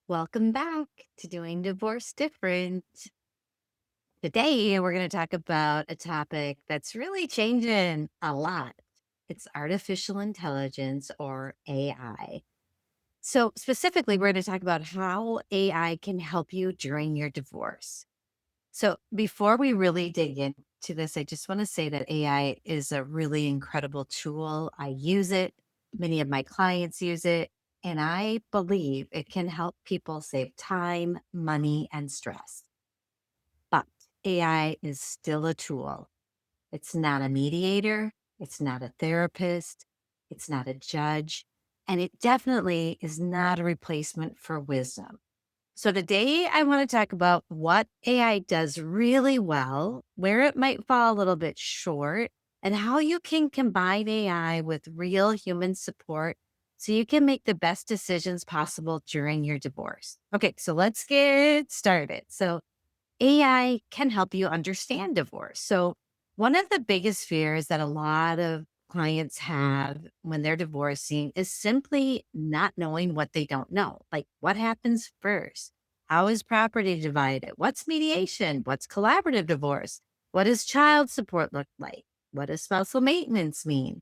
Welcome back to Doing Divorce Different. Today, we're going to talk about a topic that's really changing a lot. It's artificial intelligence or AI. So, specifically, we're going to talk about how AI can help you during your divorce. So, before we really dig into this, I just want to say that AI is a really incredible tool. I use it, many of my clients use it, and I believe it can help people save time, money, and stress. But AI is still a tool. It's not a mediator, it's not a therapist, it's not a judge, and it definitely is not a replacement for wisdom. So today I want to talk about what AI does really well, where it might fall a little bit short, and how you can combine AI with real human support so you can make the best decisions possible during your divorce. Okay, so let's get started. So AI can help you understand divorce. So, one of the biggest fears that a lot of clients have when they're divorcing is simply not knowing what they don't know. Like, what happens first? How is property divided? What's mediation? What's collaborative divorce? What does child support look like? What does spousal maintenance mean?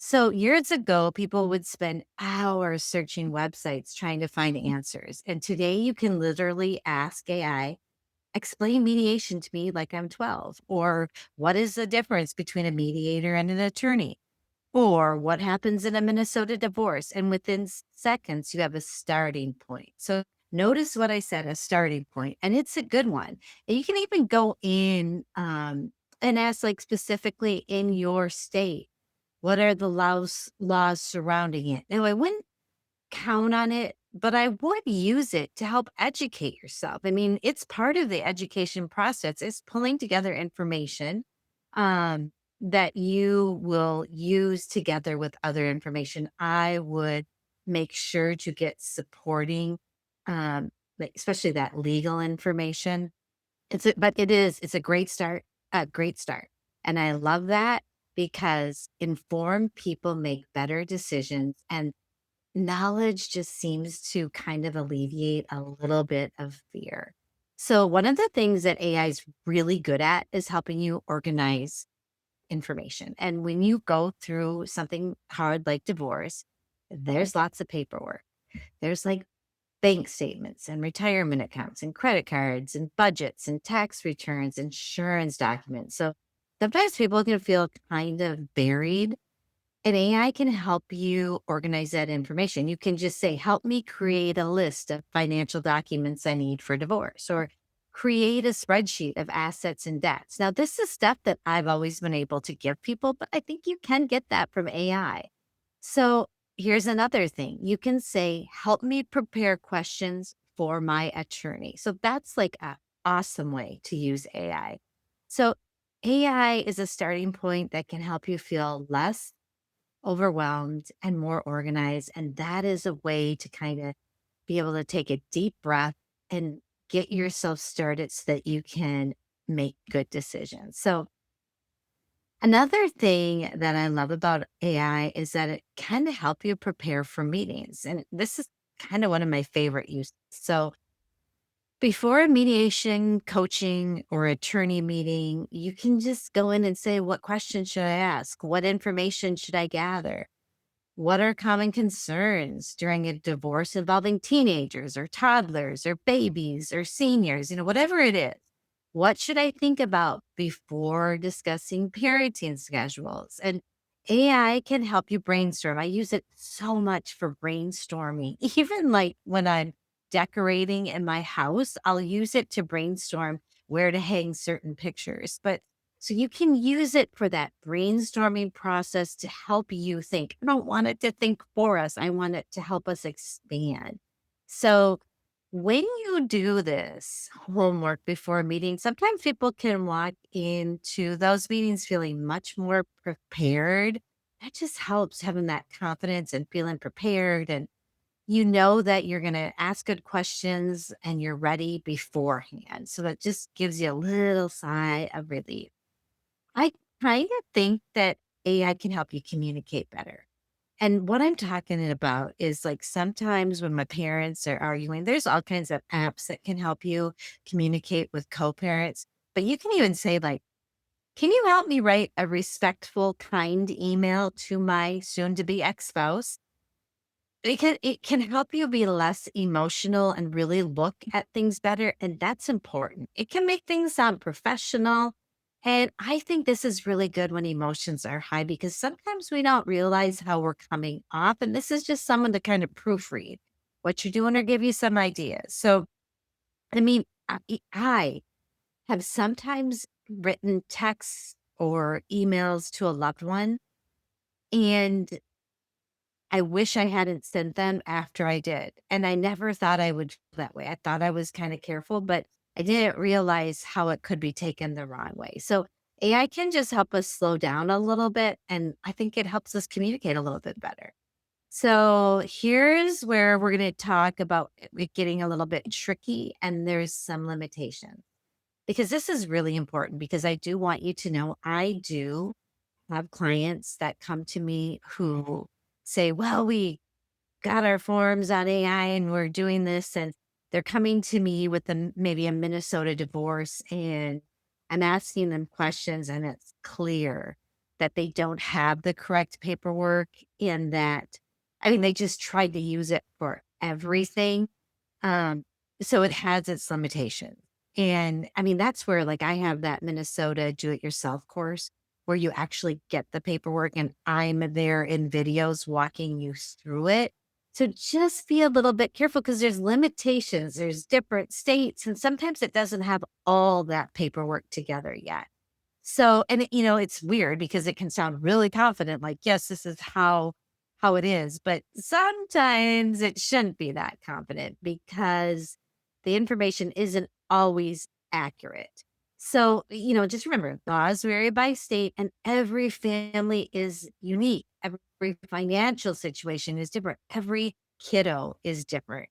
So, years ago, people would spend hours searching websites trying to find answers. And today, you can literally ask AI, explain mediation to me like I'm 12. Or what is the difference between a mediator and an attorney? Or what happens in a Minnesota divorce? And within seconds, you have a starting point. So notice what I said, a starting point, and it's a good one. And you can even go in and ask, like, specifically in your state, what are the laws surrounding it? Now, I wouldn't count on it, but I would use it to help educate yourself. I mean, it's part of the education process. It's pulling together information um, that you will use together with other information. I would make sure to get supporting, like especially that legal information. But it's a great start, and I love that because informed people make better decisions and knowledge just seems to kind of alleviate a little bit of fear. So, one of the things that AI is really good at is helping you organize information. And when you go through something hard like divorce, there's lots of paperwork. There's like bank statements and retirement accounts and credit cards and budgets and tax returns, insurance documents. So, sometimes people can feel kind of buried, and AI can help you organize that information. You can just say, help me create a list of financial documents I need for divorce, or create a spreadsheet of assets and debts. Now, this is stuff that I've always been able to give people, but I think you can get that from AI. So here's another thing you can say, help me prepare questions for my attorney. So that's like an awesome way to use AI. So AI is a starting point that can help you feel less overwhelmed and more organized. And that is a way to kind of be able to take a deep breath and get yourself started so that you can make good decisions. So, another thing that I love about AI is that it can help you prepare for meetings. And this is kind of one of my favorite uses. So, before a mediation, coaching, or attorney meeting, you can just go in and say, what questions should I ask? What information should I gather? What are common concerns during a divorce involving teenagers or toddlers or babies or seniors, whatever it is? What should I think about before discussing parenting schedules? And AI can help you brainstorm. I use it so much for brainstorming. Even like when I'm decorating in my house, I'll use it to brainstorm where to hang certain pictures. But so you can use it for that brainstorming process to help you think. I don't want it to think for us. I want it to help us expand. So when you do this homework before a meeting, sometimes people can walk into those meetings feeling much more prepared. That just helps having that confidence and feeling prepared. And you know that you're going to ask good questions and you're ready beforehand. So that just gives you a little sigh of relief. I kind of think that AI can help you communicate better. And what I'm talking about is like sometimes when my parents are arguing, there's all kinds of apps that can help you communicate with co-parents. But you can even say, like, can you help me write a respectful, kind email to my soon to be ex spouse? Because it can help you be less emotional and really look at things better. And that's important. It can make things sound professional. And I think this is really good when emotions are high because sometimes we don't realize how we're coming off. And this is just someone to kind of proofread what you're doing or give you some ideas. So, I mean, I have sometimes written texts or emails to a loved one. And I wish I hadn't sent them after I did, and I never thought I would feel that way. I thought I was kinda careful, but I didn't realize how it could be taken the wrong way. So, AI can just help us slow down a little bit, and I think it helps us communicate a little bit better. So, here's where we're gonna talk about it getting a little bit tricky, and there's some limitations, because this is really important because I do want you to know I do have clients that come to me who say, "Well, we got our forms on AI and we're doing this," and they're coming to me with maybe a Minnesota divorce, and I'm asking them questions, and it's clear that they don't have the correct paperwork, and that, I mean, they just tried to use it for everything. um, so it has its limitations. And I mean, that's where, like, I have that Minnesota do it yourself course where you actually get the paperwork and I'm there in videos walking you through it. So just be a little bit careful because there's limitations, there's different states, and sometimes it doesn't have all that paperwork together yet. So, and it's weird because it can sound really confident, like, yes, this is how it is, but sometimes it shouldn't be that confident because the information isn't always accurate. So, just remember, laws vary by state and every family is unique. Every financial situation is different. Every kiddo is different.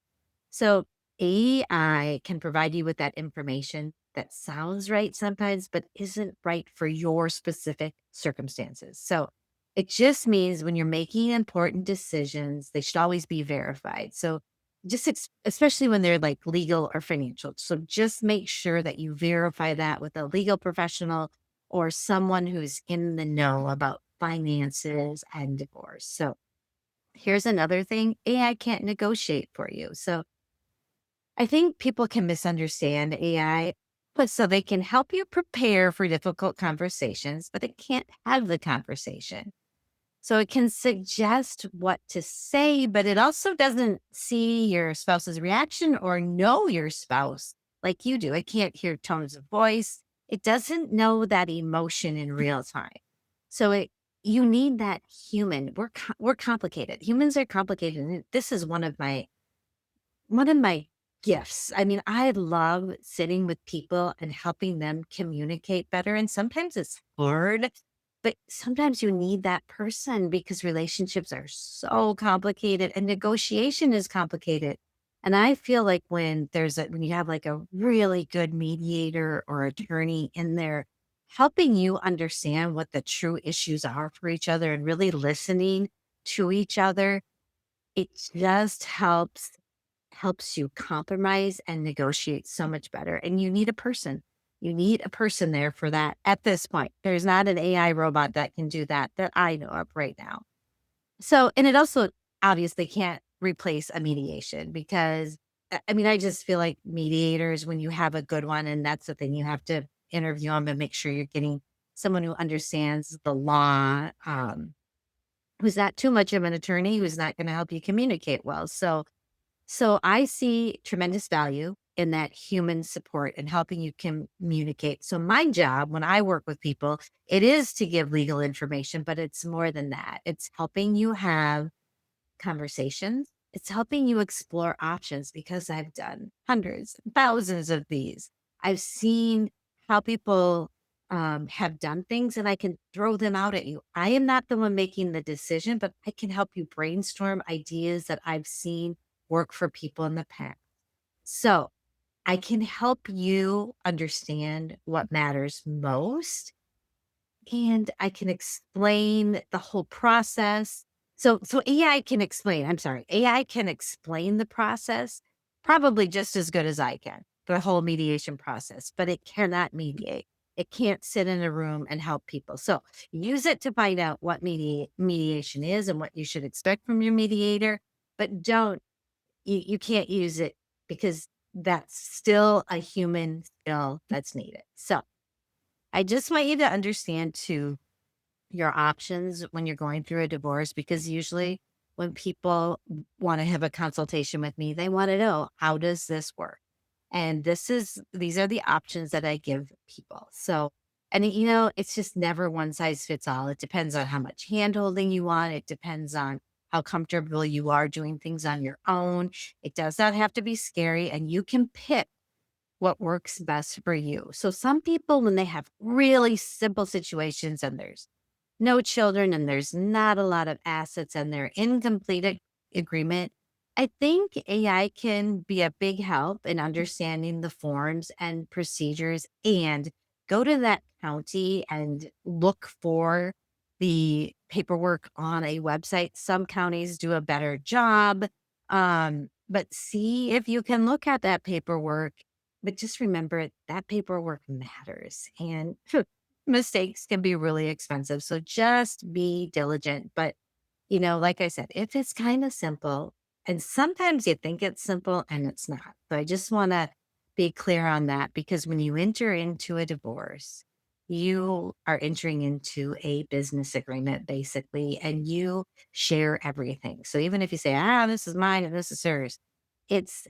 So AI can provide you with that information that sounds right sometimes, but isn't right for your specific circumstances. So it just means when you're making important decisions, they should always be verified. So just especially when they're like legal or financial. So just make sure that you verify that with a legal professional or someone who's in the know about finances and divorce. So here's another thing: AI can't negotiate for you. So I think people can misunderstand AI, but so they can help you prepare for difficult conversations, but it can't have the conversation. So it can suggest what to say, but it also doesn't see your spouse's reaction or know your spouse like you do. It can't hear tones of voice. It doesn't know that emotion in real time. So you need that human. We're complicated. Humans are complicated. And this is one of my gifts. I mean, I love sitting with people and helping them communicate better. And sometimes it's hard, but sometimes you need that person because relationships are so complicated and negotiation is complicated. And I feel like when you have like a really good mediator or attorney in there helping you understand what the true issues are for each other and really listening to each other, it just helps you compromise and negotiate so much better. And you need a person. You need a person there for that at this point. There's not an AI robot that can do that I know of right now. So, and it also obviously can't replace a mediation because I mean, I just feel like mediators, when you have a good one, and that's the thing, you have to interview them and make sure you're getting someone who understands the law, who's not too much of an attorney, who's not going to help you communicate well. So I see tremendous value in that human support and helping you communicate. So my job when I work with people, it is to give legal information, but it's more than that. It's helping you have conversations. It's helping you explore options because I've done hundreds, thousands of these. I've seen how people have done things and I can throw them out at you. I am not the one making the decision, but I can help you brainstorm ideas that I've seen work for people in the past. So I can help you understand what matters most and I can explain the whole process So AI can explain, I'm sorry, AI can explain the process probably just as good as I can, the whole mediation process, but it cannot mediate. It can't sit in a room and help people. So use it to find out what mediation is and what you should expect from your mediator, but you can't use it because that's still a human skill that's needed. So I just want you to understand too your options when you're going through a divorce, because usually when people want to have a consultation with me, they want to know, how does this work? And these are the options that I give people. So, and it's just never one size fits all. It depends on how much hand holding you want. It depends on how comfortable you are doing things on your own. It does not have to be scary, and you can pick what works best for you. So some people, when they have really simple situations and there's no children and there's not a lot of assets and they're in complete agreement, I think AI can be a big help in understanding the forms and procedures, and go to that county and look for the paperwork on a website. Some counties do a better job. But see if you can look at that paperwork. But just remember that paperwork matters, and mistakes can be really expensive. So just be diligent. But, like I said, if it's kind of simple, and sometimes you think it's simple and it's not. So I just want to be clear on that, because when you enter into a divorce, you are entering into a business agreement basically, and you share everything. So even if you say, this is mine and this is hers, it's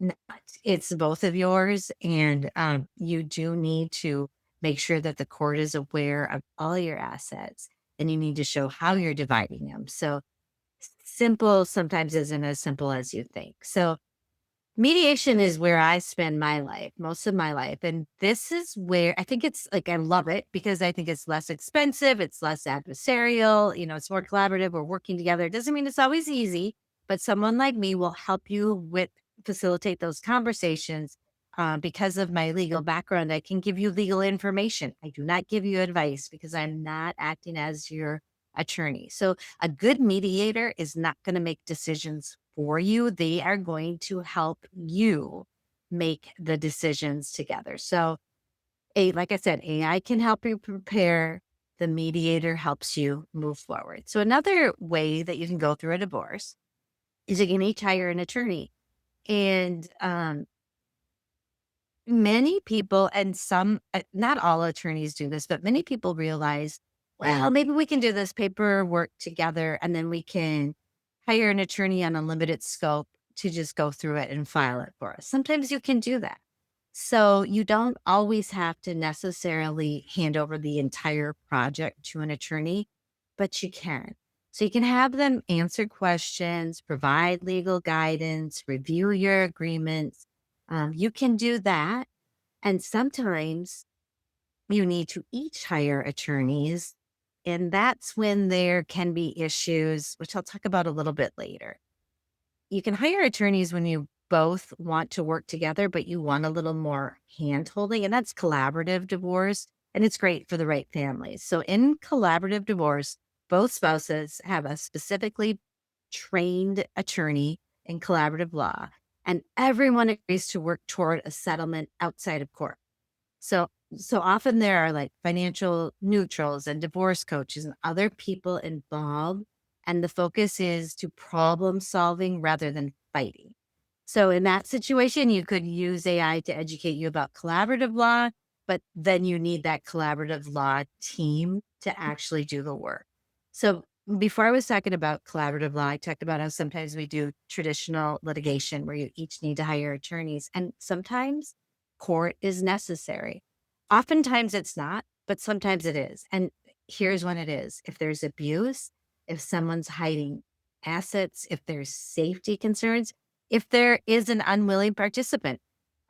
not. It's both of yours, and, you do need to make sure that the court is aware of all your assets, and you need to show how you're dividing them. So, simple sometimes isn't as simple as you think. So, mediation is where I spend my life, most of my life, and this is where I think it's like I love it because I think it's less expensive, it's less adversarial, it's more collaborative, we're working together. It doesn't mean it's always easy, but someone like me will help you with facilitate those conversations. Because of my legal background, I can give you legal information. I do not give you advice because I'm not acting as your attorney. So a good mediator is not going to make decisions for you. They are going to help you make the decisions together. So, like I said, AI can help you prepare. The mediator helps you move forward. So, another way that you can go through a divorce is you can each hire an attorney. And many people, and some, not all attorneys do this, but many people realize, well, maybe we can do this paperwork together and then we can hire an attorney on a limited scope to just go through it and file it for us. Sometimes you can do that. So you don't always have to necessarily hand over the entire project to an attorney, but you can. So you can have them answer questions, provide legal guidance, review your agreements. You can do that. And sometimes you need to each hire attorneys. And that's when there can be issues, which I'll talk about a little bit later. You can hire attorneys when you both want to work together, but you want a little more hand holding, and that's collaborative divorce. And it's great for the right families. So in collaborative divorce, both spouses have a specifically trained attorney in collaborative law, and everyone agrees to work toward a settlement outside of court. So often there are like financial neutrals and divorce coaches and other people involved, and the focus is to problem solving rather than fighting. So in that situation, you could use AI to educate you about collaborative law, but then you need that collaborative law team to actually do the work. So before I was talking about collaborative law, I talked about how sometimes we do traditional litigation where you each need to hire attorneys, and sometimes court is necessary. Oftentimes it's not, but sometimes it is. And here's when it is: if there's abuse, if someone's hiding assets, if there's safety concerns, if there is an unwilling participant.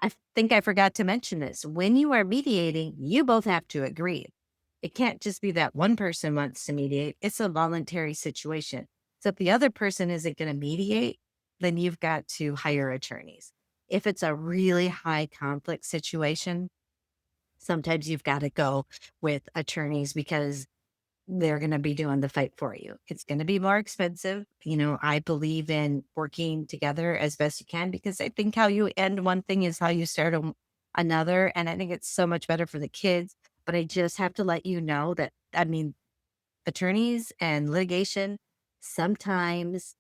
I think I forgot to mention this. When you are mediating, you both have to agree. It can't just be that one person wants to mediate. It's a voluntary situation. So if the other person isn't going to mediate, then you've got to hire attorneys. If it's a really high conflict situation, sometimes you've got to go with attorneys because they're going to be doing the fight for you. It's going to be more expensive. I believe in working together as best you can because I think how you end one thing is how you start another. And I think it's so much better for the kids. But I just have to let you know that, I mean, attorneys and litigation sometimes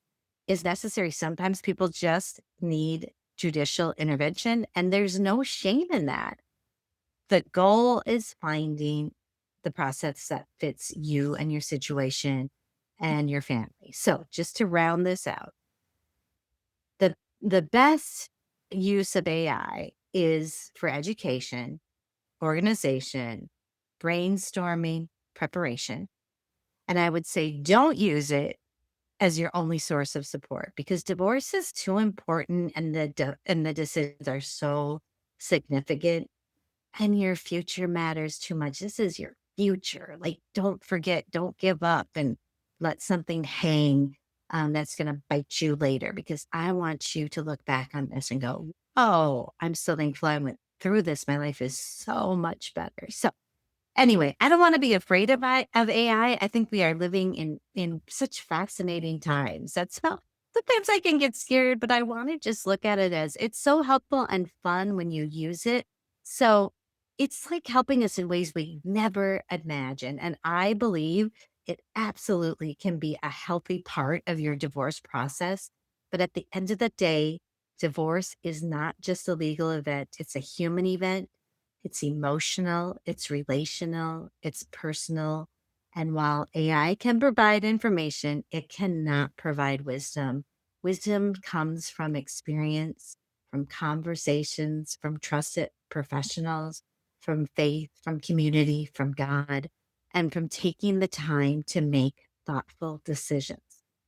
is necessary. Sometimes people just need judicial intervention, and there's no shame in that. The goal is finding the process that fits you and your situation and your family. So, just to round this out, the best use of AI is for education, organization, brainstorming, preparation. And I would say don't use it as your only source of support because divorce is too important and the decisions are so significant and your future matters too much. This is your future. Like, don't forget, don't give up and let something hang that's going to bite you later because I want you to look back on this and go, oh, I'm so thankful I went through this. My life is so much better. So, anyway, I don't want to be afraid of AI. I think we are living in such fascinating times. Sometimes I can get scared, but I want to just look at it as it's so helpful and fun when you use it. So it's like helping us in ways we never imagined. And I believe it absolutely can be a healthy part of your divorce process. But at the end of the day, divorce is not just a legal event, it's a human event. It's emotional, it's relational, it's personal. And while AI can provide information, it cannot provide wisdom. Wisdom comes from experience, from conversations, from trusted professionals, from faith, from community, from God, and from taking the time to make thoughtful decisions.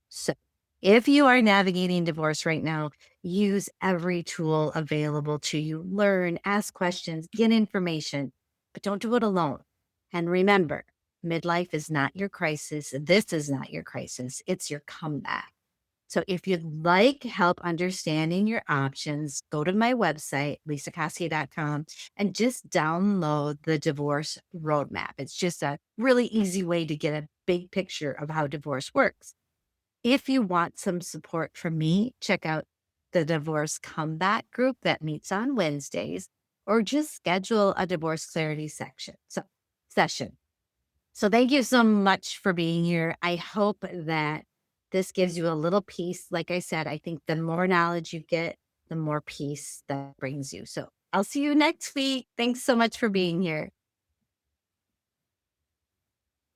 So, if you are navigating divorce right now, use every tool available to you. Learn, ask questions, get information, but don't do it alone. And remember, midlife is not your crisis. This is not your crisis. It's your comeback. So if you'd like help understanding your options, go to my website, lesakoski.com, and just download the divorce roadmap. It's just a really easy way to get a big picture of how divorce works. If you want some support from me, check out the Divorce Comeback group that meets on Wednesdays, or just schedule a divorce clarity session. So thank you so much for being here. I hope that this gives you a little peace. Like I said, I think the more knowledge you get, the more peace that brings you. So I'll see you next week. Thanks so much for being here.